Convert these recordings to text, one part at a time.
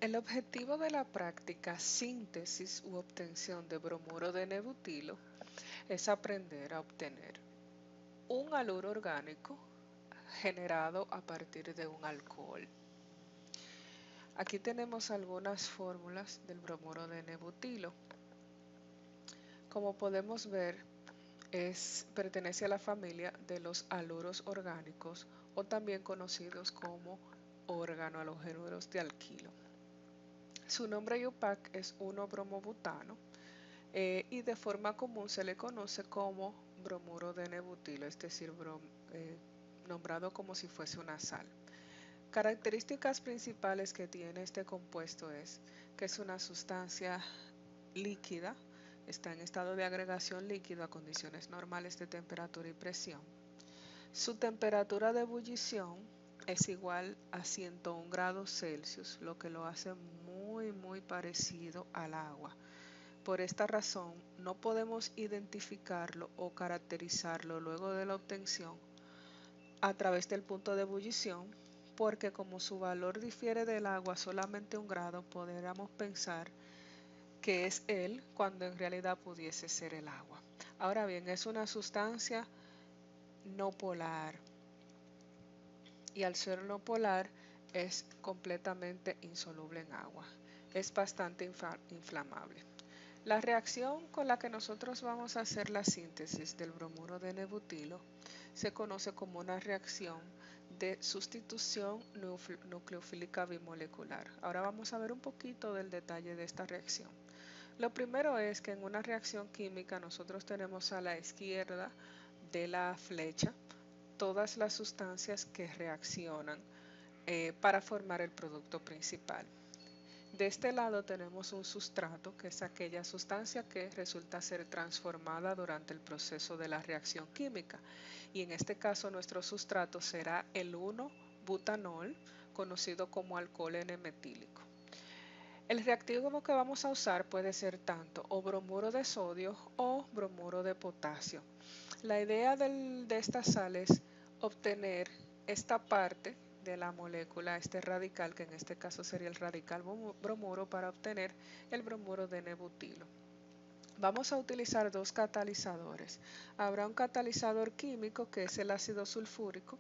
El objetivo de la práctica síntesis u obtención de bromuro de nebutilo es aprender a obtener un haluro orgánico generado a partir de un alcohol. Aquí tenemos algunas fórmulas del bromuro de nebutilo. Como podemos ver, pertenece a la familia de los haluros orgánicos o también conocidos como organohalogénuros de alquilo. Su nombre IUPAC es 1-bromobutano y de forma común se le conoce como bromuro de nebutilo, es decir, nombrado como si fuese una sal. Características principales que tiene este compuesto es que es una sustancia líquida, está en estado de agregación líquido a condiciones normales de temperatura y presión. Su temperatura de ebullición es igual a 101 grados Celsius, lo que lo hace muy parecido al agua. Por esta razón, no podemos identificarlo o caracterizarlo luego de la obtención a través del punto de ebullición, porque como su valor difiere del agua solamente 1 grado, podríamos pensar que es él cuando en realidad pudiese ser el agua. Ahora bien, es una sustancia no polar y al ser no polar es completamente insoluble en agua. Es bastante inflamable. La reacción con la que nosotros vamos a hacer la síntesis del bromuro de nebutilo se conoce como una reacción de sustitución nucleofílica bimolecular. Ahora vamos a ver un poquito del detalle de esta reacción. Lo primero es que en una reacción química nosotros tenemos a la izquierda de la flecha todas las sustancias que reaccionan para formar el producto principal. De este lado tenemos un sustrato, que es aquella sustancia que resulta ser transformada durante el proceso de la reacción química. Y en este caso nuestro sustrato será el 1-butanol, conocido como alcohol N-metílico. El reactivo que vamos a usar puede ser tanto o bromuro de sodio o bromuro de potasio. La idea de estas sales es obtener esta parte de la molécula, este radical, que en este caso sería el radical bromuro, para obtener el bromuro de nebutilo. Vamos a utilizar dos catalizadores. Habrá un catalizador químico que es el ácido sulfúrico,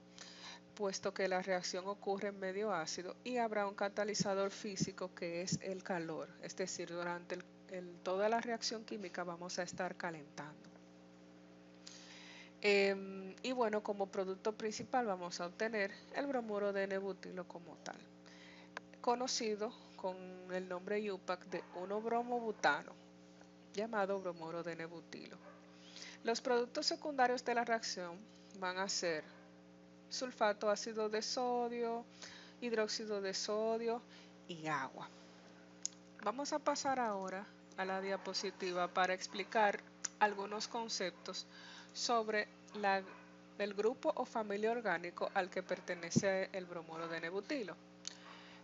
puesto que la reacción ocurre en medio ácido, y habrá un catalizador físico que es el calor, es decir, durante toda la reacción química vamos a estar calentando. Y bueno, como producto principal vamos a obtener el bromuro de nebutilo como tal, conocido con el nombre IUPAC de 1-bromobutano, llamado bromuro de nebutilo. Los productos secundarios de la reacción van a ser sulfato ácido de sodio, hidróxido de sodio y agua. Vamos a pasar ahora a la diapositiva para explicar algunos conceptos sobre el grupo o familia orgánico al que pertenece el bromuro de nebutilo,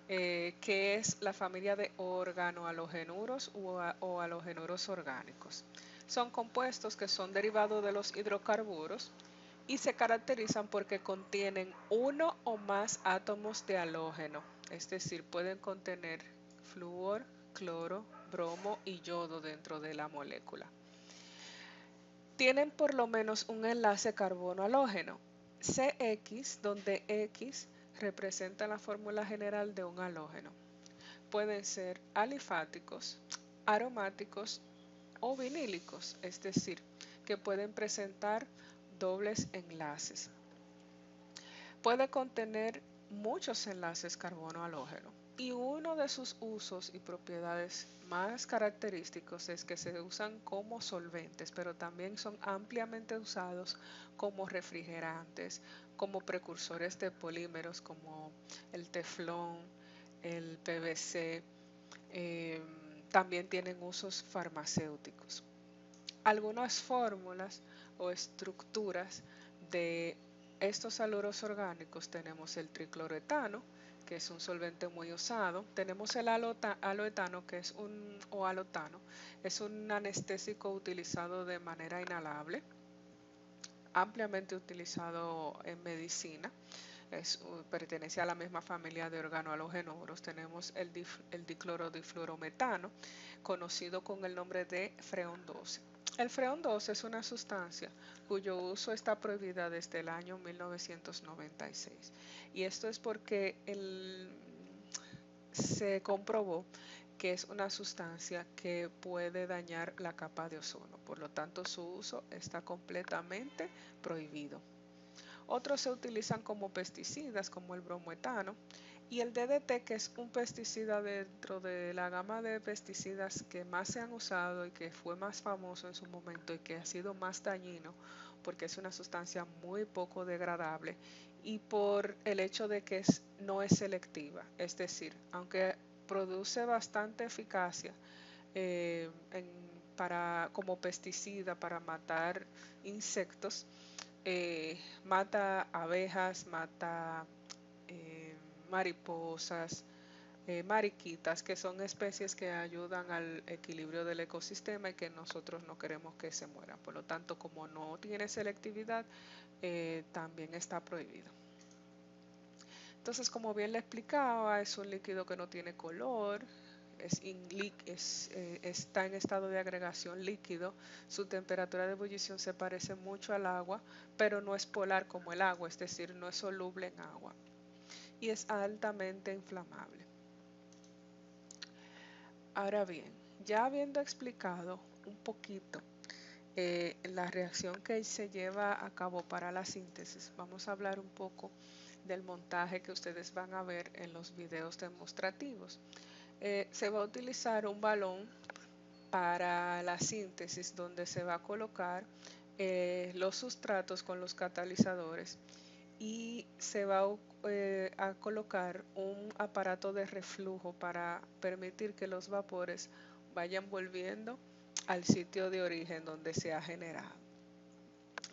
que es la familia de organohalogenuros o halogenuros orgánicos. Son compuestos que son derivados de los hidrocarburos y se caracterizan porque contienen uno o más átomos de halógeno, es decir, pueden contener flúor, cloro, bromo y yodo dentro de la molécula. Tienen por lo menos un enlace carbono halógeno, CX, donde X representa la fórmula general de un halógeno. Pueden ser alifáticos, aromáticos o vinílicos, es decir, que pueden presentar dobles enlaces. Puede contener muchos enlaces carbono halógeno y uno de sus usos y propiedades más característicos es que se usan como solventes, pero también son ampliamente usados como refrigerantes, como precursores de polímeros como el teflón, el PVC, eh, también tienen usos farmacéuticos. Algunas fórmulas o estructuras de estos haluros orgánicos: tenemos el tricloretano, que es un solvente muy usado. Tenemos el aloetano, que es o alotano, es un anestésico utilizado de manera inhalable, ampliamente utilizado en medicina. pertenece a la misma familia de organohalogenoros. Tenemos el diclorodifluorometano, conocido con el nombre de freón 12. El freón 12 es una sustancia cuyo uso está prohibida desde el año 1996. Y esto es porque se comprobó que es una sustancia que puede dañar la capa de ozono. Por lo tanto, su uso está completamente prohibido. Otros se utilizan como pesticidas, como el bromoetano, y el DDT, que es un pesticida dentro de la gama de pesticidas que más se han usado y que fue más famoso en su momento y que ha sido más dañino porque es una sustancia muy poco degradable y por el hecho de que no es selectiva. Es decir, aunque produce bastante eficacia eh, como pesticida para matar insectos, mata abejas, mata eh, mariposas, mariquitas, que son especies que ayudan al equilibrio del ecosistema y que nosotros no queremos que se mueran. Por lo tanto, como no tiene selectividad, también está prohibido. Entonces, como bien le explicaba, es un líquido que no tiene color, está en estado de agregación líquido, su temperatura de ebullición se parece mucho al agua, pero no es polar como el agua, es decir, no es soluble en agua y es altamente inflamable. Ahora bien, ya habiendo explicado un poquito la reacción que se lleva a cabo para la síntesis, vamos a hablar un poco del montaje que ustedes van a ver en los videos demostrativos. Se va a utilizar un balón para la síntesis donde se va a colocar los sustratos con los catalizadores y se va a colocar un aparato de reflujo para permitir que los vapores vayan volviendo al sitio de origen donde se ha generado.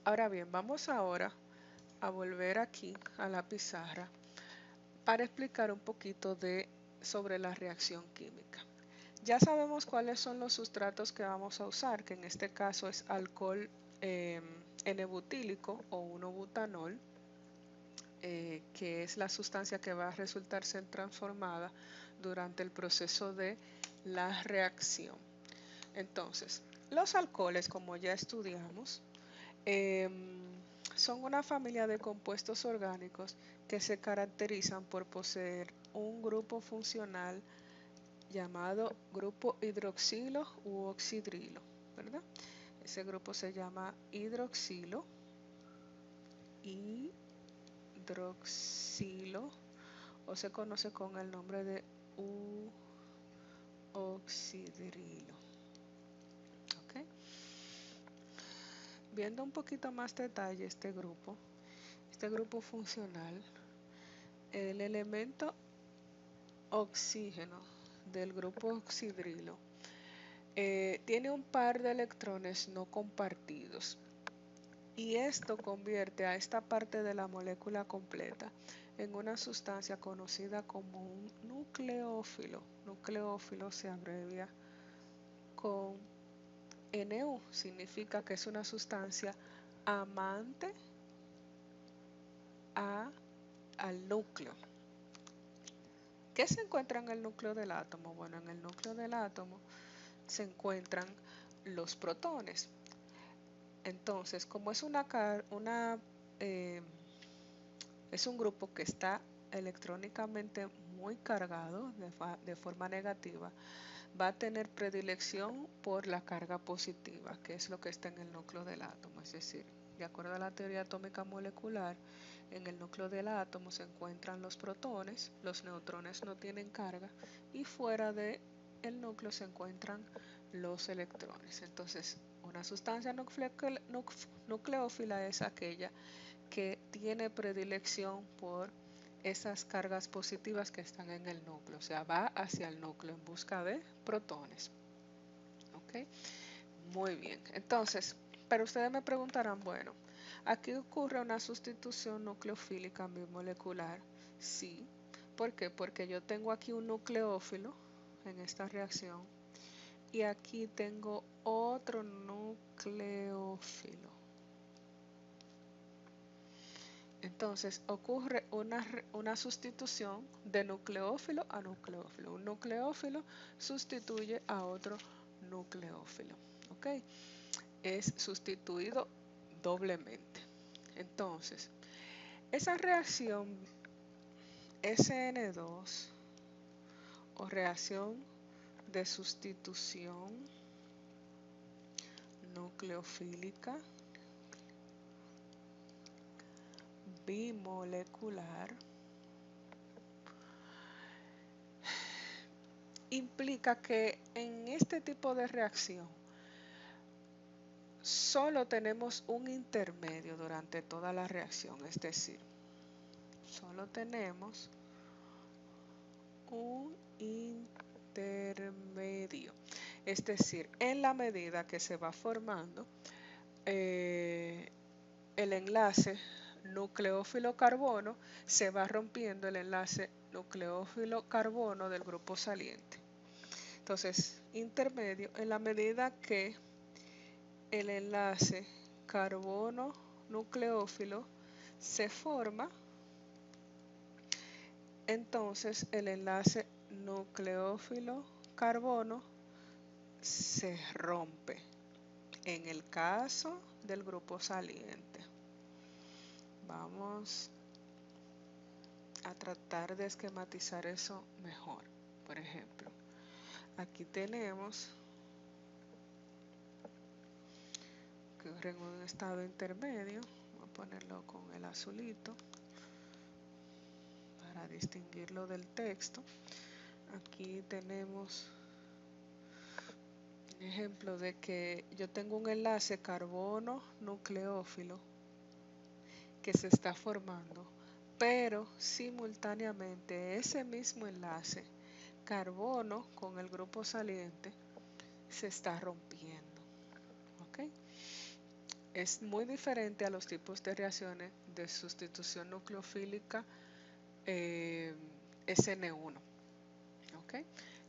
Ahora bien, vamos ahora a volver aquí a la pizarra para explicar un poquito sobre la reacción química. Ya sabemos cuáles son los sustratos que vamos a usar, que en este caso es alcohol N-butílico o 1-butanol, que es la sustancia que va a resultar ser transformada durante el proceso de la reacción. Entonces, los alcoholes, como ya estudiamos, son una familia de compuestos orgánicos que se caracterizan por poseer un grupo funcional llamado grupo hidroxilo u oxidrilo, ¿verdad? Ese grupo se llama hidroxilo o se conoce con el nombre de U-oxidrilo. ¿Okay? Viendo un poquito más detalle este grupo funcional, el elemento oxígeno del grupo oxidrilo tiene un par de electrones no compartidos y esto convierte a esta parte de la molécula completa en una sustancia conocida como un nucleófilo. Nucleófilo se abrevia con NU, significa que es una sustancia amante al núcleo. ¿Qué se encuentra en el núcleo del átomo? Bueno, en el núcleo del átomo se encuentran los protones. Entonces, como es es un grupo que está electrónicamente muy cargado de forma negativa, va a tener predilección por la carga positiva, que es lo que está en el núcleo del átomo. Es decir, de acuerdo a la teoría atómica molecular, en el núcleo del átomo se encuentran los protones, los neutrones no tienen carga y fuera del núcleo se encuentran los electrones. Entonces, una sustancia nucleófila es aquella que tiene predilección por esas cargas positivas que están en el núcleo, o sea, va hacia el núcleo en busca de protones. ¿Ok? Muy bien. Entonces, pero ustedes me preguntarán, bueno, ¿aquí ocurre una sustitución nucleofílica bimolecular? Sí. ¿Por qué? Porque yo tengo aquí un nucleófilo en esta reacción y aquí tengo otro nucleófilo. Entonces ocurre una sustitución de nucleófilo a nucleófilo. Un nucleófilo sustituye a otro nucleófilo. ¿Ok? Es sustituido doblemente. Entonces, esa reacción SN2 o reacción de sustitución nucleofílica bimolecular implica que en este tipo de reacción solo tenemos un intermedio durante toda la reacción, es decir, solo tenemos un intermedio. Es decir, en la medida que se va formando el enlace nucleófilo-carbono, se va rompiendo el enlace nucleófilo-carbono del grupo saliente. Entonces, intermedio, en la medida que el enlace carbono-nucleófilo se forma, entonces el enlace nucleófilo-carbono se rompe en el caso del grupo saliente. Vamos a tratar de esquematizar eso mejor. Por ejemplo, aquí tenemos que ocurre en un estado intermedio. Voy a ponerlo con el azulito para distinguirlo del texto. Aquí tenemos un ejemplo de que yo tengo un enlace carbono nucleófilo que se está formando, pero simultáneamente ese mismo enlace carbono con el grupo saliente se está rompiendo. ¿Ok? Es muy diferente a los tipos de reacciones de sustitución nucleofílica SN1. ¿Ok?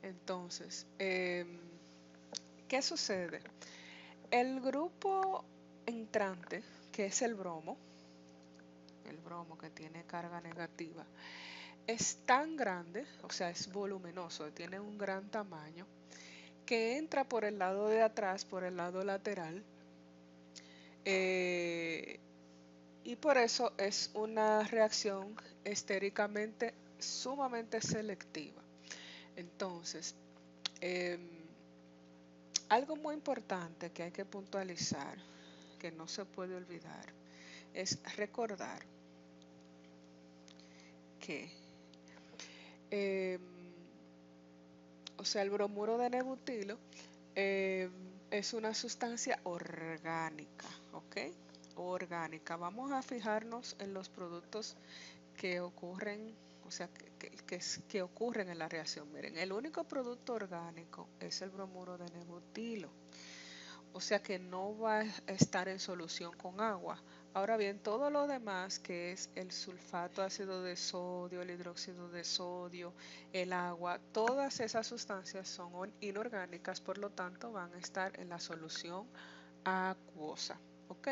Entonces, ¿qué sucede? El grupo entrante, que es el bromo que tiene carga negativa, es tan grande, o sea, es voluminoso, tiene un gran tamaño, que entra por el lado de atrás, por el lado lateral, y por eso es una reacción estéricamente sumamente selectiva. Entonces, algo muy importante que hay que puntualizar, que no se puede olvidar, es recordar que o sea, el bromuro de nebutilo es una sustancia orgánica, ¿ok? Orgánica. Vamos a fijarnos en los productos que ocurren, o sea, que ocurren en la reacción. Miren, el único producto orgánico es el bromuro de nebutilo. O sea que no va a estar en solución con agua. Ahora bien, todo lo demás, que es el sulfato ácido de sodio, el hidróxido de sodio, el agua, todas esas sustancias son inorgánicas, por lo tanto van a estar en la solución acuosa. ¿Ok?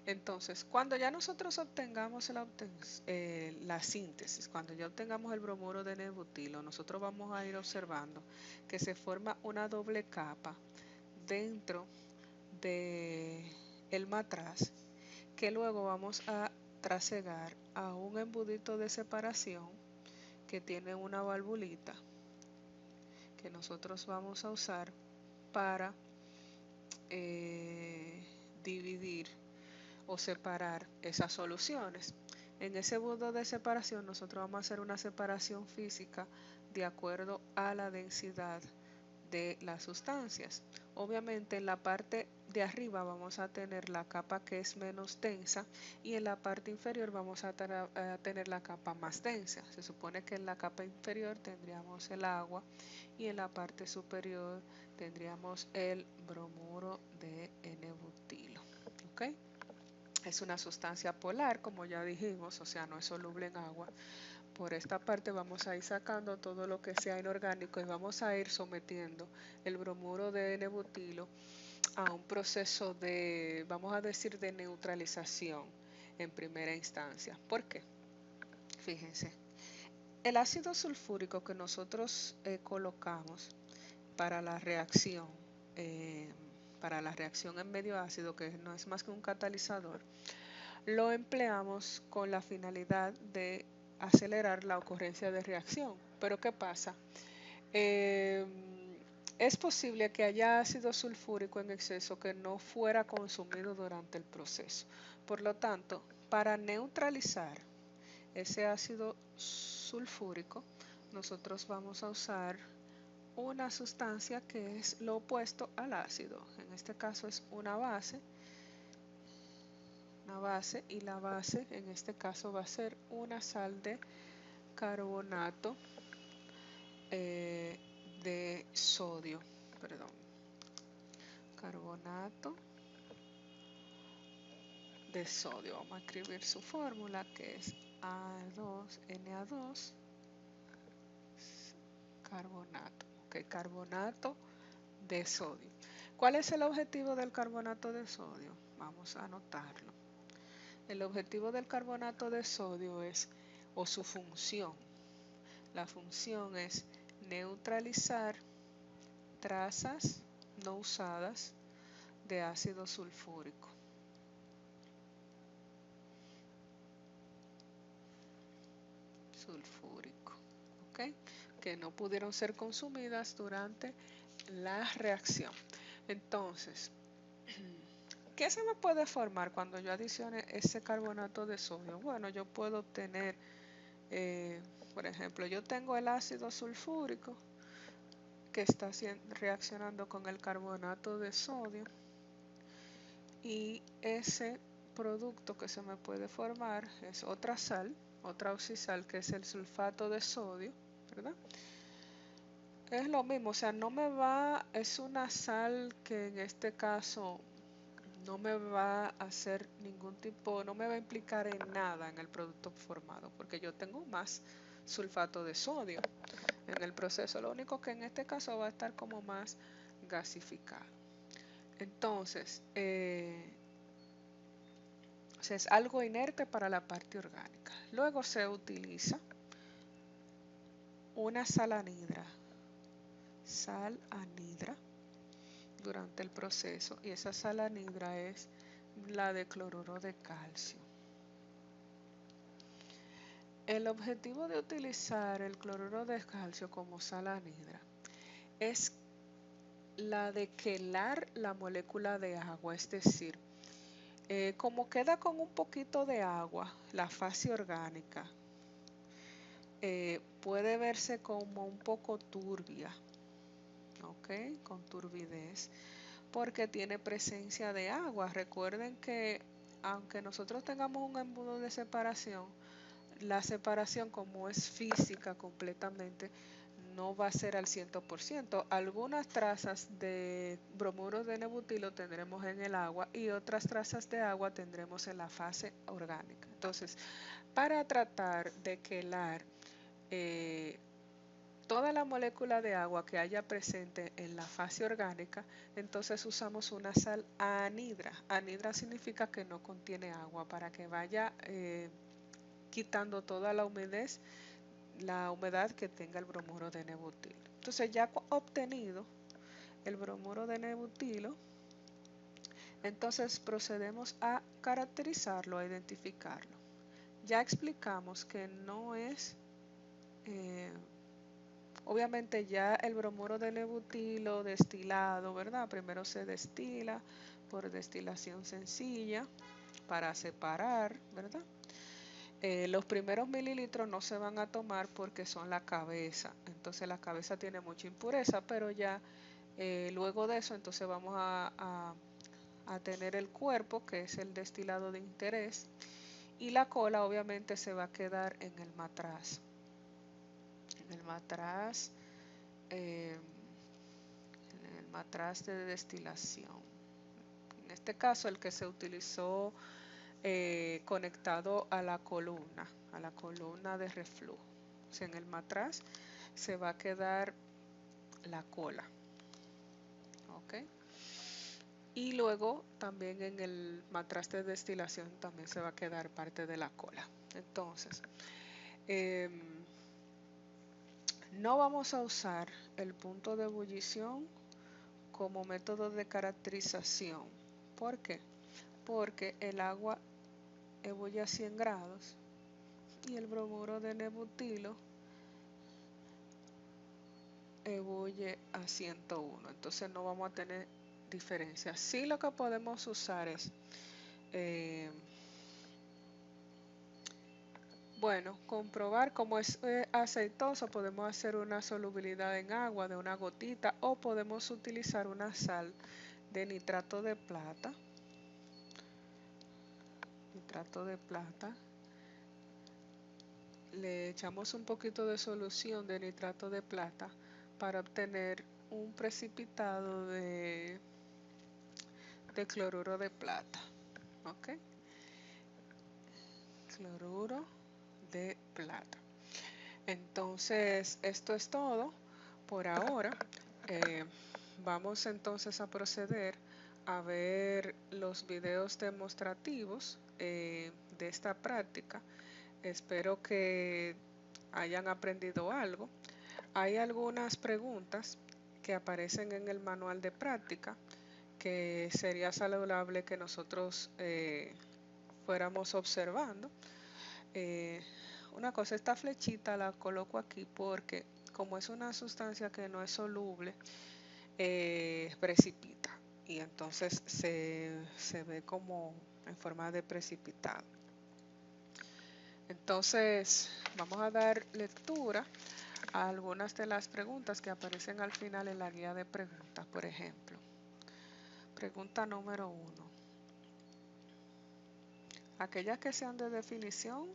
Entonces, cuando ya nosotros obtengamos la síntesis, cuando ya obtengamos el bromuro de nebutilo, nosotros vamos a ir observando que se forma una doble capa dentro de el matraz, que luego vamos a trasegar a un embudito de separación que tiene una valvulita que nosotros vamos a usar para dividir o separar esas soluciones. En ese embudo de separación nosotros vamos a hacer una separación física de acuerdo a la densidad de las sustancias. Obviamente en la parte de arriba vamos a tener la capa que es menos densa y en la parte inferior vamos a tener la capa más densa. Se supone que en la capa inferior tendríamos el agua y en la parte superior tendríamos el bromuro de N-butilo. ¿Ok? Es una sustancia polar, como ya dijimos, o sea, no es soluble en agua. Por esta parte vamos a ir sacando todo lo que sea inorgánico y vamos a ir sometiendo el bromuro de N-butilo a un proceso de, vamos a decir, de neutralización. en primera instancia. ¿Por qué? Fíjense, el ácido sulfúrico que nosotros colocamos para la reacción, eh, en medio ácido, que no es más que un catalizador, lo empleamos con la finalidad de acelerar la ocurrencia de reacción. Pero ¿qué pasa? Eh, es posible que haya ácido sulfúrico en exceso que no fuera consumido durante el proceso. Por lo tanto, para neutralizar ese ácido sulfúrico, nosotros vamos a usar una sustancia que es lo opuesto al ácido. En este caso es una base, y la base en este caso va a ser una sal de carbonato de sodio, perdón, carbonato de sodio. Vamos a escribir su fórmula, que es A2Na2 carbonato, carbonato de sodio. ¿Cuál es el objetivo del carbonato de sodio? Vamos a anotarlo. El objetivo del carbonato de sodio es, o su función, la función es neutralizar trazas no usadas de ácido sulfúrico. ¿Ok? Que no pudieron ser consumidas durante la reacción. Entonces, ¿qué se me puede formar cuando yo adicione ese carbonato de sodio? Bueno, yo puedo obtener, por ejemplo, yo tengo el ácido sulfúrico que está reaccionando con el carbonato de sodio, y ese producto que se me puede formar es otra sal, otra oxisal, que es el sulfato de sodio, ¿verdad? Es lo mismo, o sea, no me va, es una sal que en este caso no me va a hacer ningún tipo, no me va a implicar en nada en el producto formado, porque yo tengo más sulfato de sodio en el proceso. Lo único que en este caso va a estar como más gasificado. Entonces, o sea, es algo inerte para la parte orgánica. Luego se utiliza una sal anhidra durante el proceso, y esa sal anhidra es la de cloruro de calcio. El objetivo de utilizar el cloruro de calcio como sal anhidra es la de quelar la molécula de agua, es decir, como queda con un poquito de agua, la fase orgánica puede verse como un poco turbia, ¿ok? Con turbidez, porque tiene presencia de agua. Recuerden que aunque nosotros tengamos un embudo de separación, la separación, como es física completamente, no va a ser al 100%. Algunas trazas de bromuro de nebutilo tendremos en el agua y otras trazas de agua tendremos en la fase orgánica. Entonces, para tratar de quelar toda la molécula de agua que haya presente en la fase orgánica, entonces usamos una sal anhidra. Anhidra significa que no contiene agua, para que vaya quitando toda la humedad que tenga el bromuro de nebutilo. Entonces, ya obtenido el bromuro de nebutilo, entonces procedemos a caracterizarlo, a identificarlo. Ya explicamos que no es, obviamente ya el bromuro de nebutilo destilado, ¿verdad? Primero se destila por destilación sencilla para separar, ¿verdad? Los primeros mililitros no se van a tomar porque son la cabeza, entonces la cabeza tiene mucha impureza, pero ya luego de eso entonces vamos a tener el cuerpo, que es el destilado de interés, y la cola obviamente se va a quedar en el matraz, eh, en el matraz de destilación. En este caso el que se utilizó conectado a la columna de reflujo. O sea, en el matraz se va a quedar la cola. ¿Ok? y luego también en el matraz de destilación también se va a quedar parte de la cola. Entonces, no vamos a usar el punto de ebullición como método de caracterización. ¿Por qué? Porque el agua ebulle a 100 grados y el bromuro de N-butilo ebulle a 101. Entonces no vamos a tener diferencia. Sí, lo que podemos usar es, bueno, comprobar como es aceitoso, podemos hacer una solubilidad en agua de una gotita o podemos utilizar una sal de nitrato de plata. Nitrato de plata. Le echamos un poquito de solución de nitrato de plata para obtener un precipitado de cloruro de plata. ¿Ok? Cloruro de plata. Entonces, esto es todo por ahora. Vamos entonces a proceder a ver los videos demostrativos de esta práctica. Espero que hayan aprendido algo. Hay algunas preguntas que aparecen en el manual de práctica que sería saludable que nosotros fuéramos observando. Una cosa, esta flechita la coloco aquí porque como es una sustancia que no es soluble, precipita y entonces se ve como en forma de precipitado. Entonces vamos a dar lectura a algunas de las preguntas que aparecen al final en la guía de preguntas. Por ejemplo, pregunta número 1. Aquellas que sean de definición,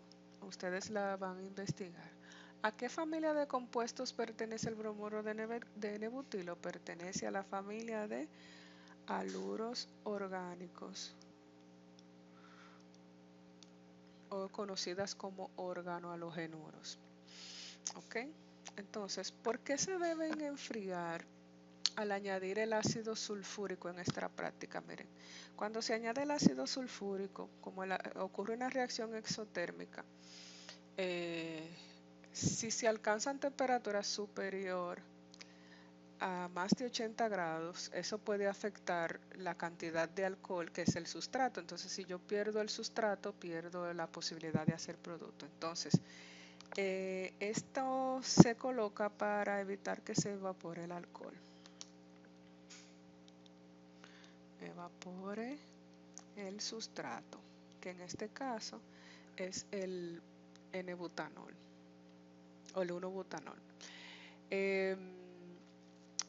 ustedes la van a investigar. ¿A qué familia de compuestos pertenece el bromuro de N-butilo? Pertenece a la familia de haluros orgánicos, o conocidas como organohalogenuros. ¿Ok? Entonces, ¿por qué se deben enfriar al añadir el ácido sulfúrico en esta práctica? Miren, cuando se añade el ácido sulfúrico, como ocurre una reacción exotérmica, si se alcanzan temperaturas superior a más de 80 grados, eso puede afectar la cantidad de alcohol que es el sustrato. Entonces, si yo pierdo el sustrato, pierdo la posibilidad de hacer producto. Entonces, esto se coloca para evitar que se evapore el alcohol. Evapore el sustrato, que en este caso es el N-butanol o el 1-butanol.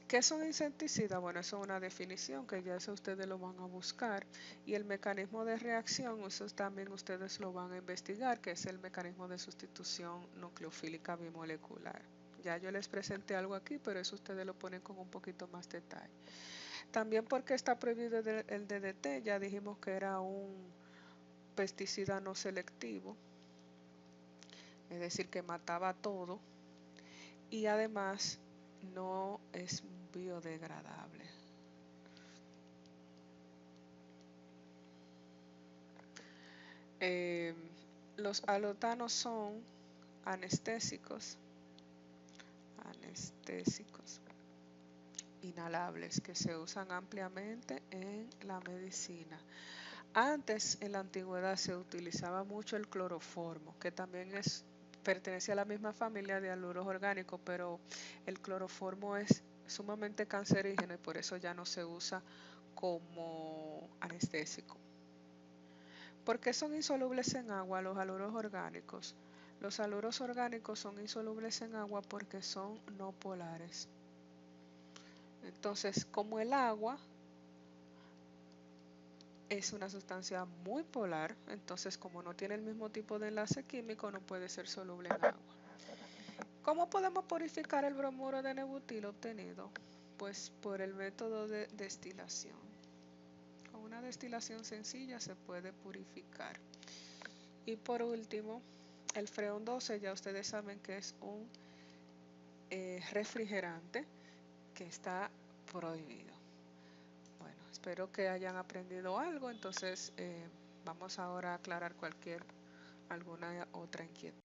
¿Qué son insecticidas? Bueno, eso es una definición que ya eso ustedes lo van a buscar, y el mecanismo de reacción, eso también ustedes lo van a investigar, que es el mecanismo de sustitución nucleofílica bimolecular. Ya yo les presenté algo aquí, pero eso ustedes lo ponen con un poquito más detalle. También porque está prohibido el DDT, ya dijimos que era un pesticida no selectivo, es decir, que mataba todo, y además no es biodegradable. Los halotanos son anestésicos inhalables que se usan ampliamente en la medicina. Antes, en la antigüedad, se utilizaba mucho el cloroformo, que también pertenece a la misma familia de haluros orgánicos, pero el cloroformo es sumamente cancerígeno y por eso ya no se usa como anestésico. ¿Por qué son insolubles en agua los haluros orgánicos? Los haluros orgánicos son insolubles en agua porque son no polares. Entonces, como el agua es una sustancia muy polar, entonces como no tiene el mismo tipo de enlace químico, no puede ser soluble en agua. ¿Cómo podemos purificar el bromuro de N-butilo obtenido? Pues por el método de destilación. Con una destilación sencilla se puede purificar. Y por último, el freón 12, ya ustedes saben que es un refrigerante que está prohibido. Bueno, Espero que hayan aprendido algo. Entonces vamos ahora a aclarar alguna otra inquietud.